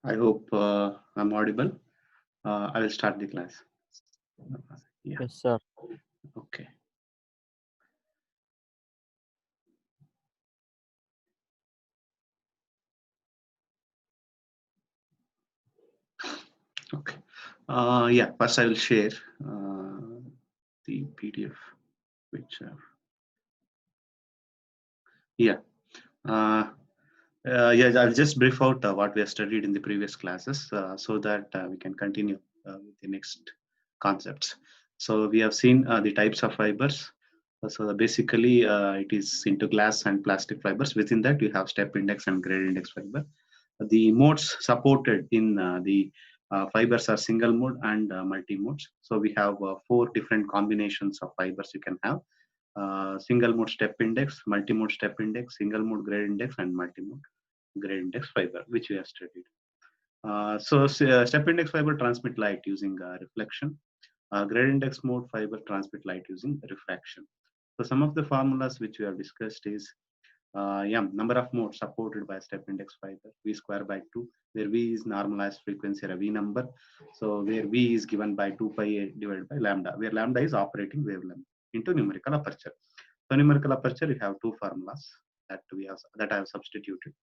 I hope I'm audible. I will start the class. Yeah. Yes, sir. Okay. Okay. Yeah. First, I will share the PDF, which yeah. Uh, yeah. I'll just brief out what we have studied in the previous classes, so that we can continue with the next concepts. So we have seen the types of fibers. So basically, it is into glass and plastic fibers. Within that, you have step index and grade index fiber. The modes supported in the fibers are single mode and multi modes. So we have four different combinations of fibers you can have: single mode step index, multi mode step index, single mode grade index, and multi mode grade index fiber, which we have studied. Step index fiber transmit light using reflection. Grade index mode fiber transmit light using refraction. So some of the formulas which we have discussed is number of modes supported by step index fiber, V square by 2, where V is normalized frequency or a V number. So where V is given by 2 pi a divided by lambda, where lambda is operating wavelength into numerical aperture. So numerical aperture, you have two formulas that I have substituted.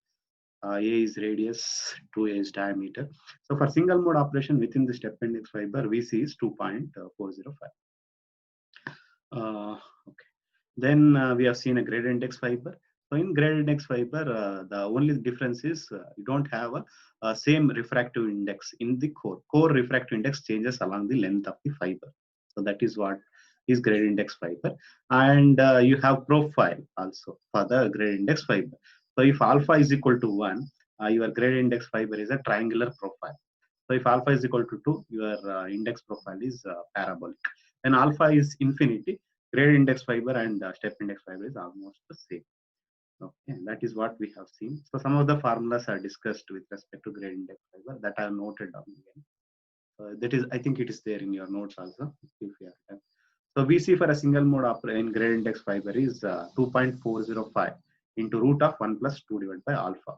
A is radius, 2a is diameter. So for single mode operation within the step index fiber, VC is 2.405. Okay. Then we have seen a grade index fiber. So in grade index fiber, the only difference is you don't have a same refractive index in the core. Core refractive index changes along the length of the fiber. So that is what is grade index fiber. And you have profile also for the grade index fiber. So if alpha is equal to 1, your grade index fiber is a triangular profile. So if alpha is equal to 2, your index profile is parabolic. When alpha is infinity, grade index fiber and step index fiber is almost the same. Okay, that is what we have seen. So some of the formulas are discussed with respect to grade index fiber that I have noted down again. That is, I think it is there in your notes also. If you have. So VC for a single mode in grade index fiber is 2.405 into root of 1 plus 2 divided by alpha.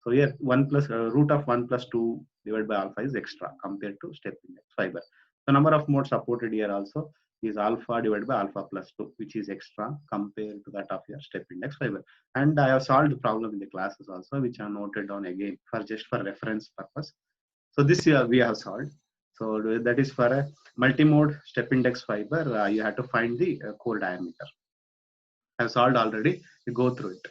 So here 1 plus root of 1 plus 2 divided by alpha is extra compared to step index fiber. The number of modes supported here also is alpha divided by alpha plus 2, which is extra compared to that of your step index fiber. And I have solved the problem in the classes also, which are noted down again for just for reference purpose. So this year we have solved. So that is for a multi-mode step index fiber, you have to find the core diameter. I have solved already. You go through it.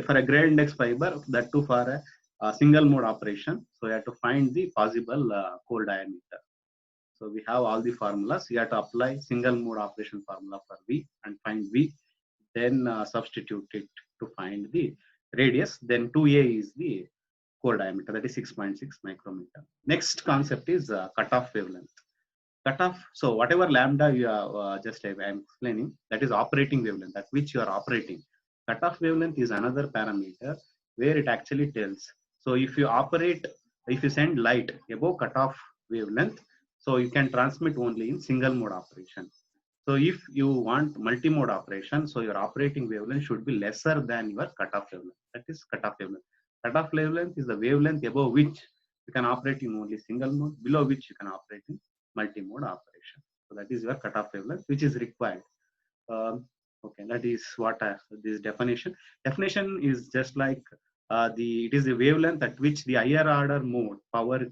For a grade index fiber, that too for a single mode operation. So you have to find the possible core diameter. So we have all the formulas. You have to apply single mode operation formula for V and find V. Then substitute it to find the radius. Then 2a is the core diameter, that is 6.6 micrometer. Next concept is cutoff wavelength. Cutoff, so whatever lambda you are I'm explaining, that is operating wavelength at which you are operating. Cutoff wavelength is another parameter where it actually tells. So if you send light above cutoff wavelength, so you can transmit only in single mode operation. So if you want multi-mode operation, so your operating wavelength should be lesser than your cutoff wavelength. That is cutoff wavelength. Cutoff wavelength is the wavelength above which you can operate in only single mode, below which you can operate in multi-mode operation. So that is your cutoff wavelength, which is required. Okay, that is what this definition. Definition is just like it is the wavelength at which the higher order mode power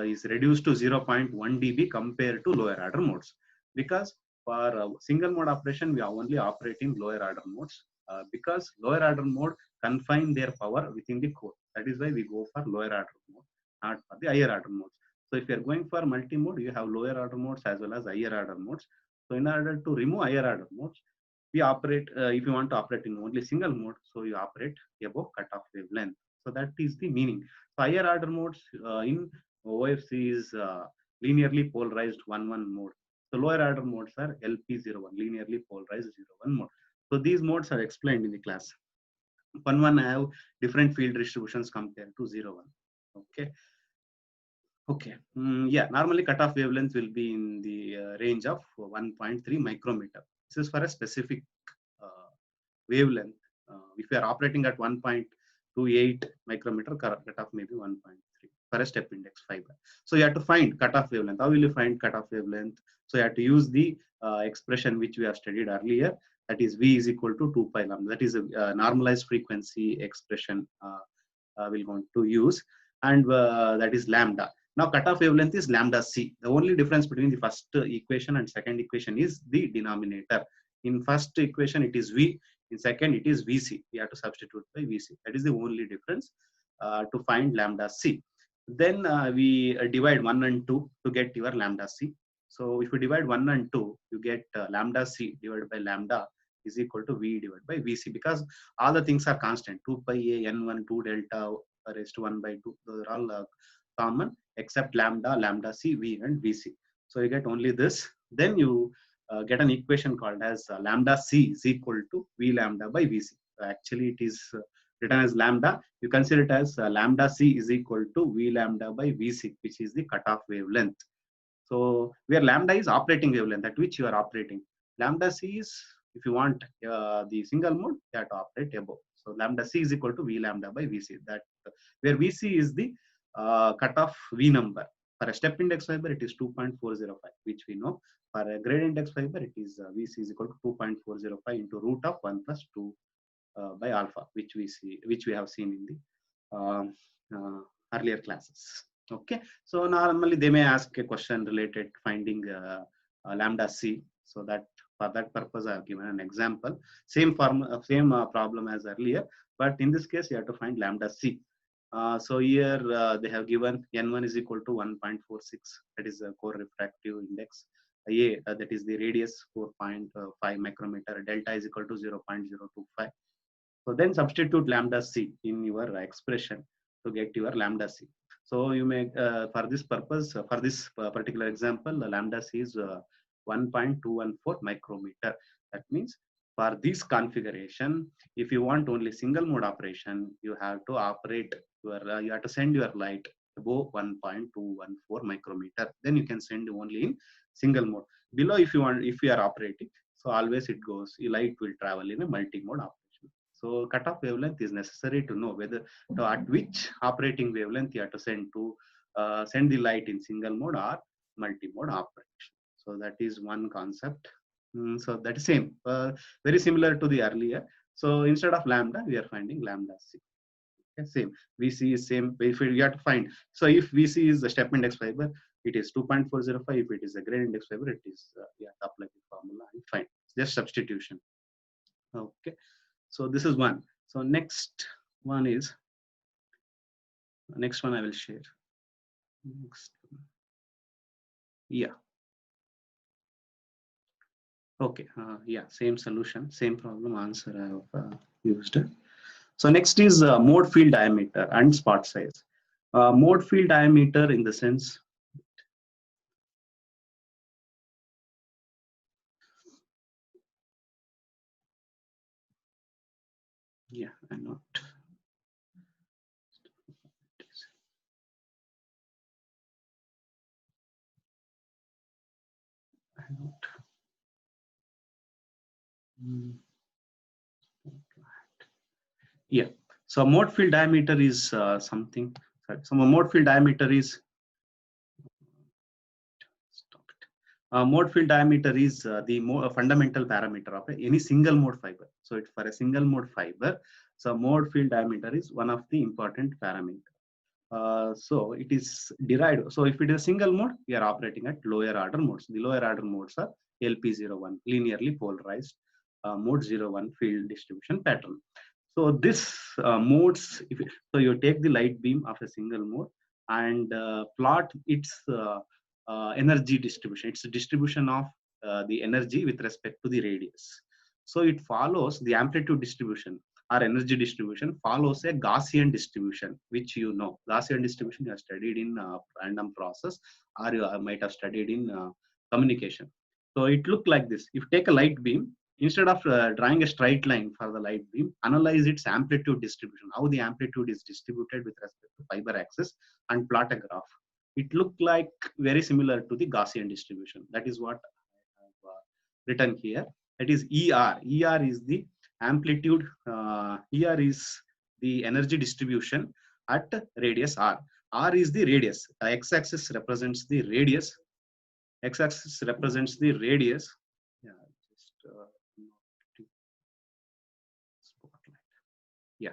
is reduced to 0.1 dB compared to lower order modes. Because for single mode operation, we are only operating lower order modes because lower order mode confine their power within the core. That is why we go for lower order mode, not for the higher order modes. So if you are going for multi-mode, you have lower order modes as well as higher order modes. So in order to remove higher order modes, we operate, if you want to operate in only single mode, so you operate above cutoff wavelength. So that is the meaning. So higher order modes in OFC is linearly polarized 1-1 mode. So lower order modes are LP01, linearly polarized 0-1 mode. So these modes are explained in the class. 1-1 have different field distributions compared to 0-1. Okay. Okay. Yeah, normally cutoff wavelength will be in the range of 1.3 micrometer. This is for a specific wavelength. If you are operating at 1.28 micrometer, cutoff may be 1.3. for a step index fiber. So you have to find cutoff wavelength. How will you find cutoff wavelength? So you have to use the expression which we have studied earlier. That is V is equal to 2 pi lambda. That is a normalized frequency expression we're going to use, and that is lambda. Now cutoff wavelength is lambda c. The only difference between the first equation and second equation is the denominator. In first equation it is V, in second it is Vc. We have to substitute by Vc. That is the only difference to find lambda c. Then we divide 1 and 2 to get your lambda c. So if you divide 1 and 2, you get lambda c divided by lambda is equal to V divided by Vc, because all the things are constant. 2 pi a n1 2 delta raised to 1 by 2. Those are all common except lambda, lambda c, V and Vc. So you get only this. Then you get an equation called as lambda c is equal to V lambda by Vc. So actually it is written as lambda. You consider it as lambda c is equal to V lambda by Vc, which is the cutoff wavelength. So where lambda is operating wavelength at which you are operating. Lambda c is, if you want the single mode, you have to operate above. So lambda c is equal to V lambda by Vc. That where Vc is the cutoff V number. For a step index fiber, it is 2.405, which we know. For a grade index fiber, it is Vc is equal to 2.405 into root of 1 plus 2 by alpha, which we have seen in the earlier classes. Okay, so normally they may ask a question related finding lambda c. So that for that purpose, I have given an example. Same problem as earlier, but in this case, you have to find lambda c. So here they have given n1 is equal to 1.46. That is the core refractive index. A that is the radius 4.5 micrometer. Delta is equal to 0.025. So then substitute lambda c in your expression to get your lambda c. So you may for this purpose, for this particular example, the lambda c is 1.214 micrometer. That means for this configuration, if you want only single mode operation, you have to operate your you have to send your light above 1.214 micrometer. Then you can send only in single mode. Below, if you are operating, so always it goes, light will travel in a multi-mode operation. So cutoff wavelength is necessary to know whether at which operating wavelength you have to send the light in single mode or multi-mode operation. So that is one concept. So that is same, very similar to the earlier. So instead of lambda, we are finding lambda c. Okay, same. VC is same. If you have to find, so if VC is the step index fiber, it is 2.405. If it is a grade index fiber, it is you have to apply the formula and find. Just substitution. Okay. So this is one. So next one I will share. Next. Yeah. Okay. Yeah. Same solution, same problem answer I have used. So next is mode field diameter and spot size. Mode field diameter in the sense. Yeah, I'm not. Yeah. So mode field diameter is something. Sorry. So mode field diameter is. Mode field diameter is the fundamental parameter of any single mode fiber. So it's for a single mode fiber. So mode field diameter is one of the important parameters. So it is derived. So if it is a single mode, we are operating at lower order modes. The lower order modes are LP01, linearly polarized mode 01 field distribution pattern. So this modes, so you take the light beam of a single mode and plot its energy distribution. It's a distribution of the energy with respect to the radius. So it follows the amplitude distribution or energy distribution follows a Gaussian distribution, which you know. Gaussian distribution you have studied in random process or you might have studied in communication. So it looked like this. If you take a light beam, instead of drawing a straight line for the light beam, analyze its amplitude distribution, how the amplitude is distributed with respect to fiber axis, and plot a graph. It looked like very similar to the Gaussian distribution. That is what I have written here. That is ER. ER is the amplitude. ER is the energy distribution at radius R. R is the radius. X-axis represents the radius. X-axis represents the radius. Yeah, just spotlight. Yeah,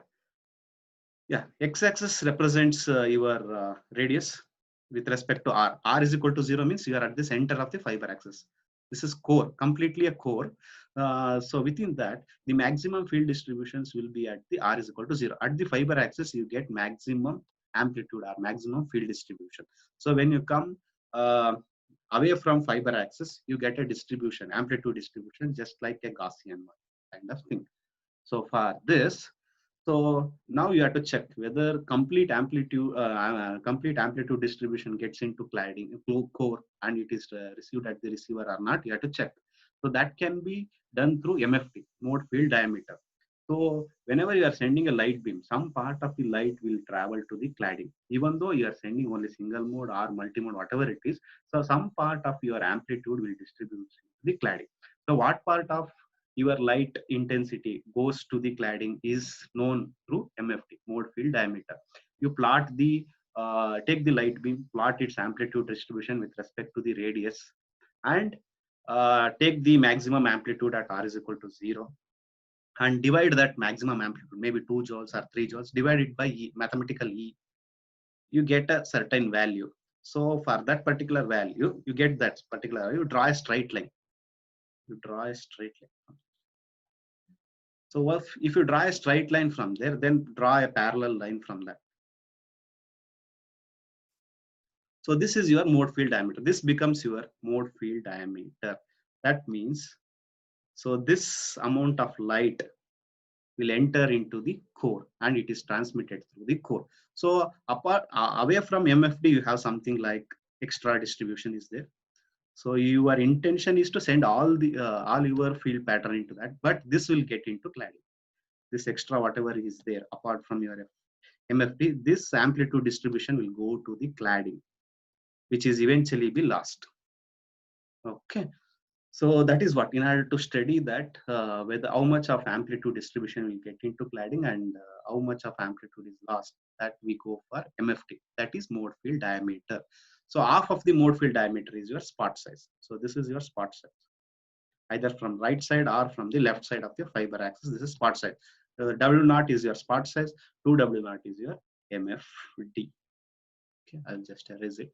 yeah. X-axis represents your radius with respect to R. R is equal to 0 means you are at the center of the fiber axis. This is core, completely a core. So within that, the maximum field distributions will be at the R is equal to 0. At the fiber axis, you get maximum amplitude or maximum field distribution. So when you come away from fiber axis, you get a distribution, amplitude distribution, just like a Gaussian one kind of thing. So for this, so now you have to check whether complete amplitude distribution gets into cladding core and it is received at the receiver or not. You have to check. So that can be done through MFD, mode field diameter. So whenever you are sending a light beam, some part of the light will travel to the cladding, even though you are sending only single mode or multi-mode, whatever it is. So some part of your amplitude will distribute to the cladding. So what part of your light intensity goes to the cladding is known through MFD, mode field diameter. You plot the take the light beam, plot its amplitude distribution with respect to the radius, and take the maximum amplitude at R is equal to 0, and divide that maximum amplitude, maybe 2 joules or 3 joules, divide it by E, mathematical E. You get a certain value. So for that particular value, you get that particular value, you draw a straight line. You draw a straight line. So if you draw a straight line from there, then draw a parallel line from that. So this is your mode field diameter. This becomes your mode field diameter. That means, so this amount of light will enter into the core and it is transmitted through the core. So away from MFD, you have something like extra distribution is there. So your intention is to send all your field pattern into that, but this will get into cladding. This extra whatever is there apart from your MFD, this amplitude distribution will go to the cladding, which is eventually be lost. Okay. So that is what, in order to study that, whether how much of amplitude distribution will get into cladding and how much of amplitude is lost, that we go for MFD, that is mode field diameter. So half of the mode field diameter is your spot size. So this is your spot size, either from right side or from the left side of the fiber axis. This is spot size. W naught is your spot size, 2W naught is your MFD. Okay, I'll just erase it.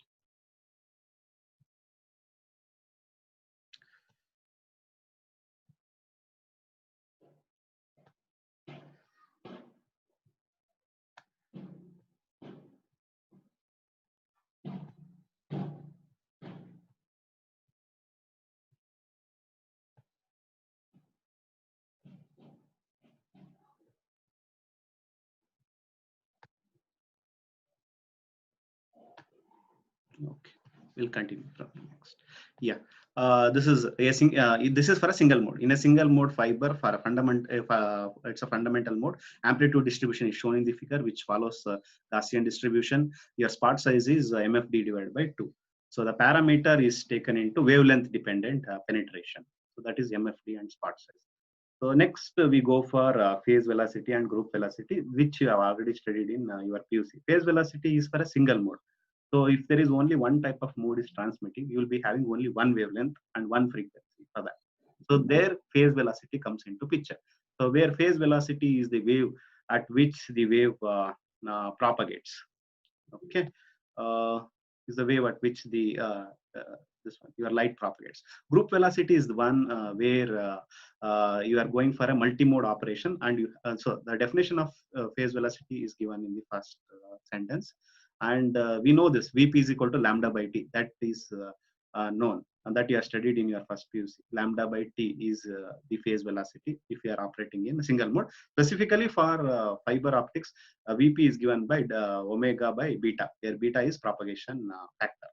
Okay, we'll continue from next. Yeah, this is for a single mode. In a single mode fiber, for a fundamental, it's a fundamental mode. Amplitude distribution is shown in the figure, which follows Gaussian distribution. Your spot size is MFD divided by 2. So the parameter is taken into wavelength dependent penetration. So that is MFD and spot size. So next we go for phase velocity and group velocity, which you have already studied in your PUC. Phase velocity is for a single mode. So if there is only one type of mode is transmitting, you will be having only one wavelength and one frequency for that. So there phase velocity comes into picture. So where phase velocity is the wave at which the wave propagates. Okay, is the wave at which the this one your light propagates. Group velocity is the one where you are going for a multi-mode operation, and you so the definition of phase velocity is given in the first sentence. And we know this Vp is equal to lambda by t. That is known, and that you have studied in your first PUC. Lambda by t is the phase velocity if you are operating in a single mode. Specifically for fiber optics, Vp is given by omega by beta, where beta is propagation factor.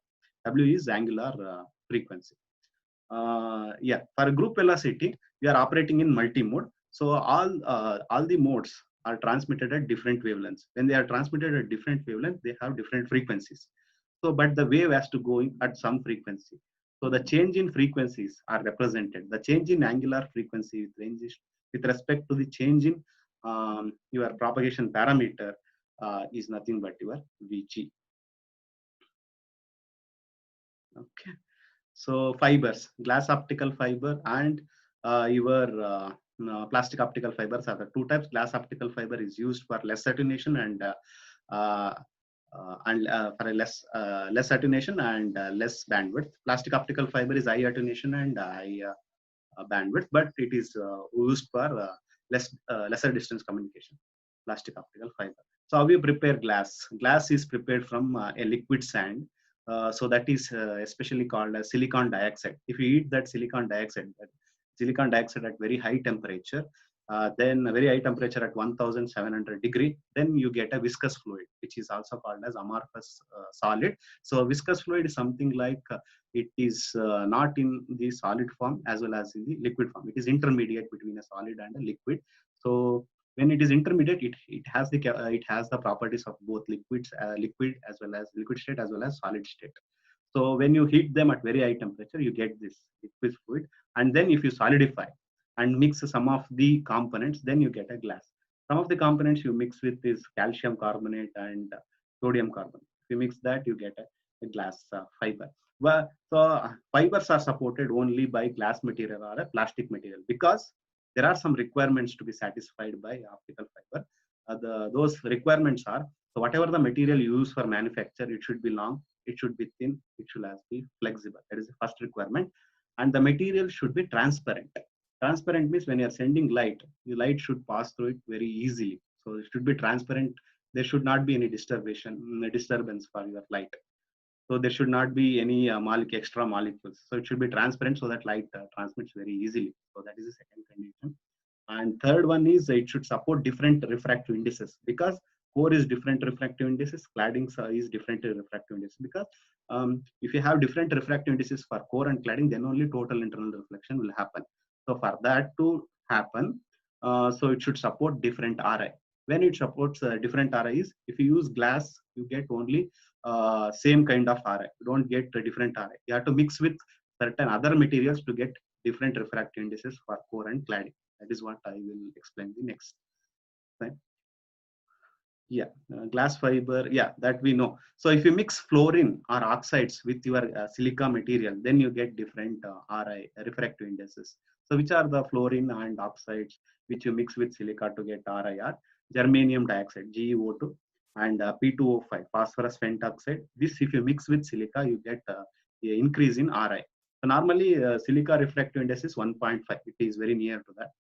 W is angular frequency. Yeah, for group velocity, we are operating in multi-mode. So all the modes are transmitted at different wavelengths. When they are transmitted at different wavelengths, they have different frequencies. So, but the wave has to go in at some frequency. So the change in frequencies are represented. The change in angular frequency ranges with respect to the change in your propagation parameter is nothing but your Vg. Okay. So fibers, glass optical fiber and your plastic optical fibers are the two types. Glass optical fiber is used for less attenuation uh, for a less attenuation and less bandwidth. Plastic optical fiber is high attenuation and high bandwidth, but it is used for lesser distance communication. Plastic optical fiber. So how you prepare glass? Glass is prepared from a liquid sand. So that is especially called as silicon dioxide. If you eat that silicon dioxide at very high temperature, then a very high temperature at 1700 degree, then you get a viscous fluid, which is also called as amorphous solid. So viscous fluid is something like it is not in the solid form as well as in the liquid form. It is intermediate between a solid and a liquid. So when it is intermediate, it has the properties of both liquid as well as liquid state as well as solid state. So when you heat them at very high temperature, you get this liquid fluid, and then if you solidify and mix some of the components, then you get a glass. Some of the components you mix with is calcium carbonate and sodium carbonate. If you mix that, you get a glass fiber. Well, so fibers are supported only by glass material or a plastic material because there are some requirements to be satisfied by optical fiber. Those requirements are, so whatever the material you use for manufacture, it should be long, it should be thin, it should be flexible. That is the first requirement. And the material should be transparent. Transparent means when you are sending light, the light should pass through it very easily. So it should be transparent. There should not be any disturbance for your light. So there should not be any extra molecules. So it should be transparent so that light transmits very easily. So that is the second condition. And third one is it should support different refractive indices because core is different refractive indices, cladding is different refractive indices. Because if you have different refractive indices for core and cladding, then only total internal reflection will happen. So for that to happen, so it should support different RI. When it supports different RIs, if you use glass, you get only same kind of RI. You don't get a different RI. You have to mix with certain other materials to get different refractive indices for core and cladding. That is what I will explain the next time. Yeah, glass fiber, yeah, that we know. So if you mix fluorine or oxides with your silica material, then you get different RI, refractive indices. So which are the fluorine and oxides which you mix with silica to get RIR? Germanium dioxide, GeO2, and P2O5, phosphorus pentoxide. This if you mix with silica, you get increase in RI. So normally silica refractive index is 1.5. It is very near to that.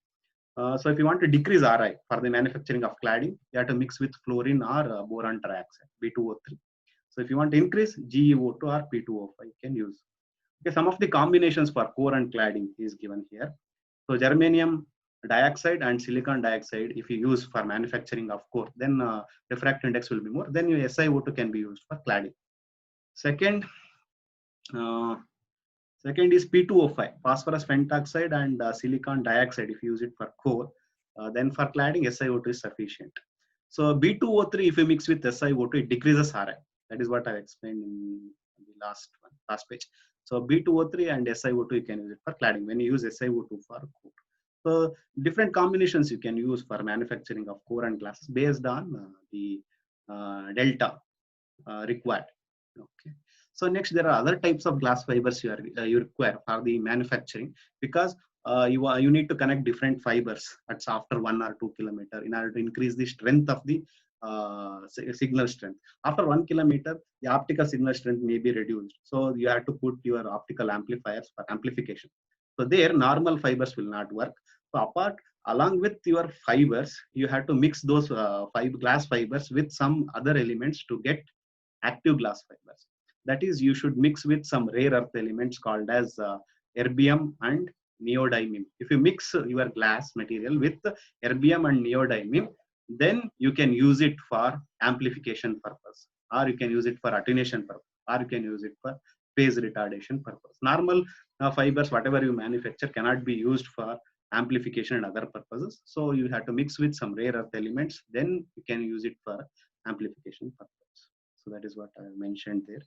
So if you want to decrease RI for the manufacturing of cladding, you have to mix with fluorine or boron trioxide, B2O3. So if you want to increase GeO2 or P2O5, you can use. Okay, some of the combinations for core and cladding is given here. So germanium dioxide and silicon dioxide, if you use for manufacturing of core, then refractive index will be more. Then your SiO2 can be used for cladding. Second, uh, Second is P2O5, phosphorus pentoxide and silicon dioxide. If you use it for core, then for cladding, SiO2 is sufficient. So B2O3, if you mix with SiO2, it decreases RI. That is what I explained in the last page. So B2O3 and SiO2, you can use it for cladding when you use SiO2 for core. So different combinations you can use for manufacturing of core and glass based on the delta required. Okay. So next, there are other types of glass fibers you require for the manufacturing because you need to connect different fibers at after 1 or 2 kilometers in order to increase the strength of the signal strength. After 1 kilometer, the optical signal strength may be reduced. So you have to put your optical amplifiers for amplification. So there, normal fibers will not work. So along with your fibers, you have to mix those glass fibers with some other elements to get active glass fibers. That is, you should mix with some rare earth elements called as erbium and neodymium. If you mix your glass material with erbium and neodymium, then you can use it for amplification purpose, or you can use it for attenuation purpose, or you can use it for phase retardation purpose. Normal fibers, whatever you manufacture, cannot be used for amplification and other purposes. So you have to mix with some rare earth elements, then you can use it for amplification purpose. So that is what I mentioned there.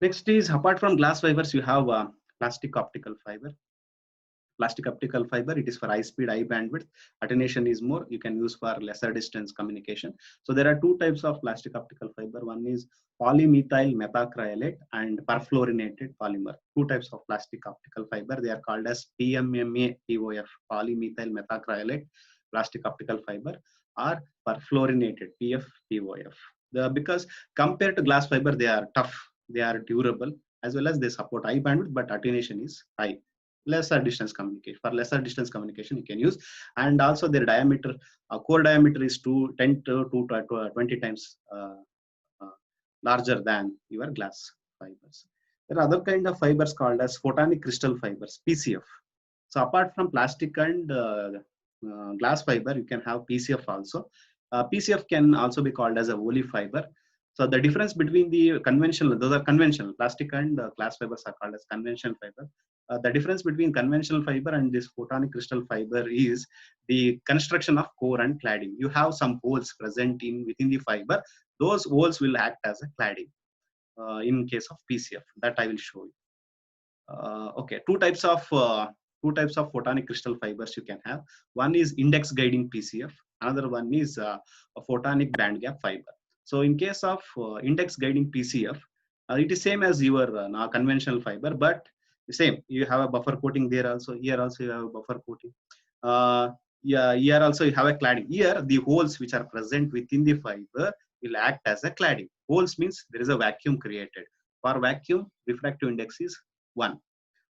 Next is, apart from glass fibers, you have plastic optical fiber. plastic optical fiber, it is for high speed, high bandwidth. Attenuation is more, you can use for lesser distance communication. So there are two types of plastic optical fiber. One is polymethyl methacrylate and perfluorinated polymer. Two types of plastic optical fiber. They are called as PMMA POF, polymethyl methacrylate plastic optical fiber, or perfluorinated PF-POF. Because compared to glass fiber, they are tough, they are durable, as well as they support high bandwidth, but attenuation is high. Lesser distance communication. For lesser distance communication, you can use, and also their diameter, core diameter is 10 to 20 times larger than your glass fibers. There are other kind of fibers called as photonic crystal fibers, PCF. So apart from plastic and glass fiber, you can have PCF also. PCF can also be called as a woolly fiber. So the difference between the conventional, those are conventional, plastic and glass fibers are called as conventional fiber. The difference between conventional fiber and this photonic crystal fiber is the construction of core and cladding. You have some holes present within the fiber. Those holes will act as a cladding in case of PCF. That I will show you. Okay, two types of photonic crystal fibers you can have. One is index guiding PCF. Another one is a photonic band gap fiber. So in case of index guiding PCF, it is same as your conventional fiber, but same. You have a buffer coating there also. Here also you have a buffer coating. Yeah, here also you have a cladding. Here the holes which are present within the fiber will act as a cladding. Holes means there is a vacuum created. For vacuum, refractive index is 1.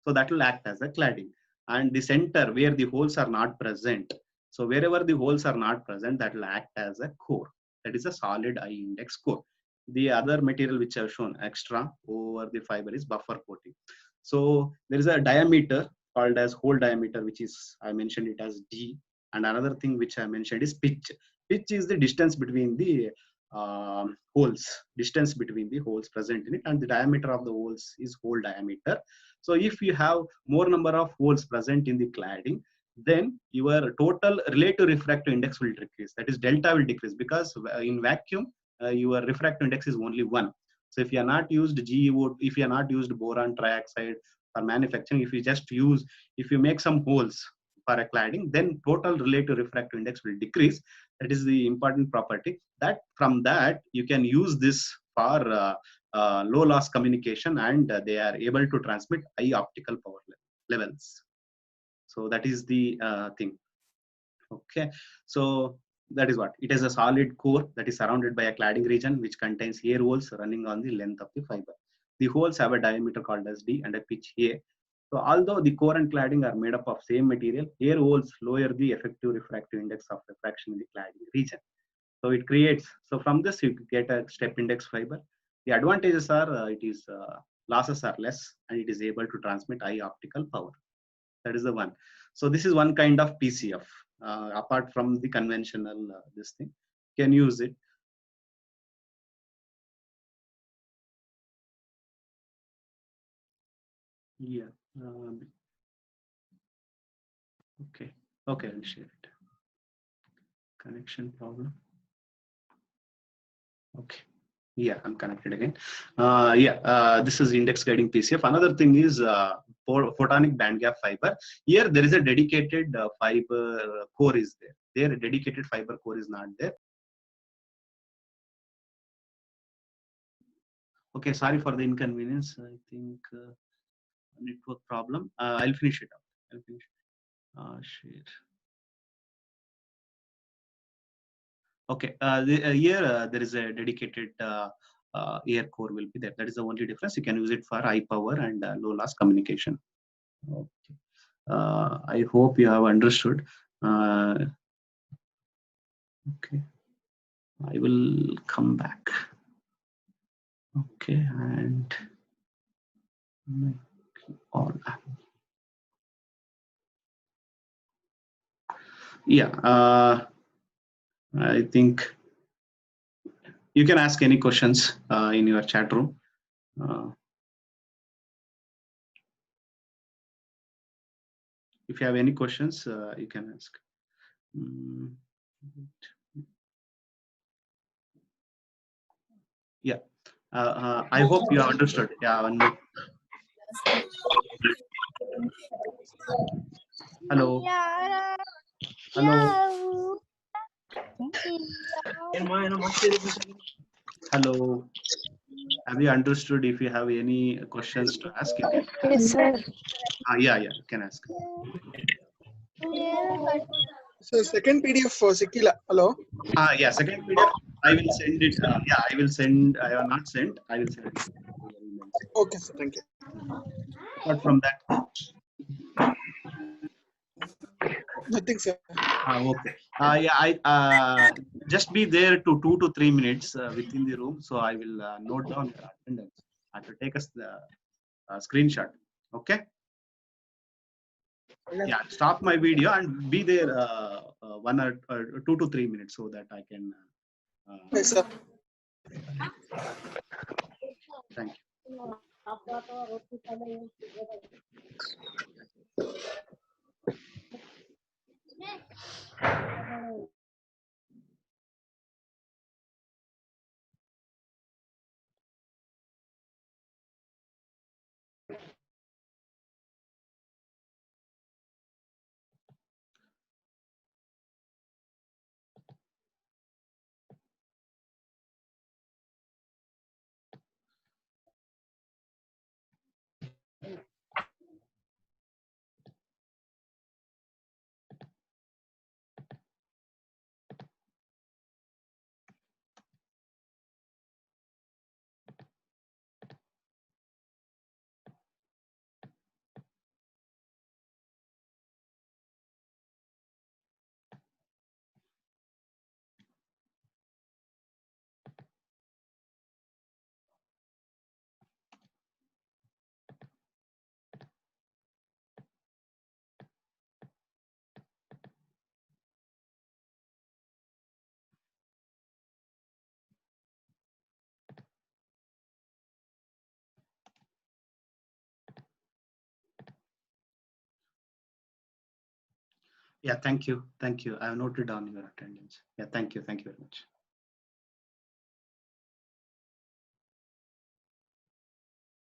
So that will act as a cladding. And the center where the holes are not present. So wherever the holes are not present, that will act as a core. That is a solid I index core. The other material which I have shown extra over the fiber is buffer coating. So there is a diameter called as hole diameter, which is, I mentioned it as D. And another thing which I mentioned is pitch. Pitch is the distance between the holes, distance between the holes present in it, and the diameter of the holes is hole diameter. So if you have more number of holes present in the cladding, then your total relative refractive index will decrease. That is, delta will decrease, because in vacuum, your refractive index is only 1. So if you are not used GeO, if you are not used boron trioxide for manufacturing, if you make some holes for a cladding, then total relative refractive index will decrease. That is the important property. That from that you can use this for low loss communication, and they are able to transmit high optical power levels. So that is the thing. Okay, so that is what it is, a solid core that is surrounded by a cladding region which contains air holes running on the length of the fiber. The holes have a diameter called as D and a pitch A. So although the core and cladding are made up of same material, air holes lower the effective refractive index of refraction in the cladding region. So it creates, so from this you get a step index fiber. The advantages are losses are less, and it is able to transmit high optical power. That is the one. So this is one kind of PCF. Apart from the conventional this thing, can use it. Yeah. Okay. Okay, I'll share it. Connection problem. Okay. Yeah, I'm connected again. This is index guiding PCF. Another thing is photonic band gap fiber. Here there is a dedicated fiber core is there. There a dedicated fiber core is not there. Okay, sorry for the inconvenience. I think network problem. I'll finish it up. I'll finish. Share. Okay, here there is a dedicated air core will be there. That is the only difference. You can use it for high power and low loss communication. Okay. I hope you have understood. Okay, I will come back. Okay, and all. Yeah, I think you can ask any questions in your chat room. If you have any questions, you can ask. Yeah, I hope you have understood. Yeah, one more. Hello. Hello. Hello. Have you understood? If you have any questions to ask, you can. Yes, sir. Yeah, you can ask. So second PDF for Sikila. Hello. Yeah, second PDF. I will send it. Yeah, I will send. I have not sent. I will send it to your emails. Okay, sir. Thank you. Apart from that, Nothing, sir. okay. Yeah, I just be there to 2 to 3 minutes within the room. So I will note down your attendance. I have to take us the screenshot. Okay. Yeah, stop my video and be there 1 or 2 to 3 minutes so that I can. Yes, sir. Thank you. Yeah, thank you. Thank you. I have noted down your attendance. Yeah, thank you. Thank you very much.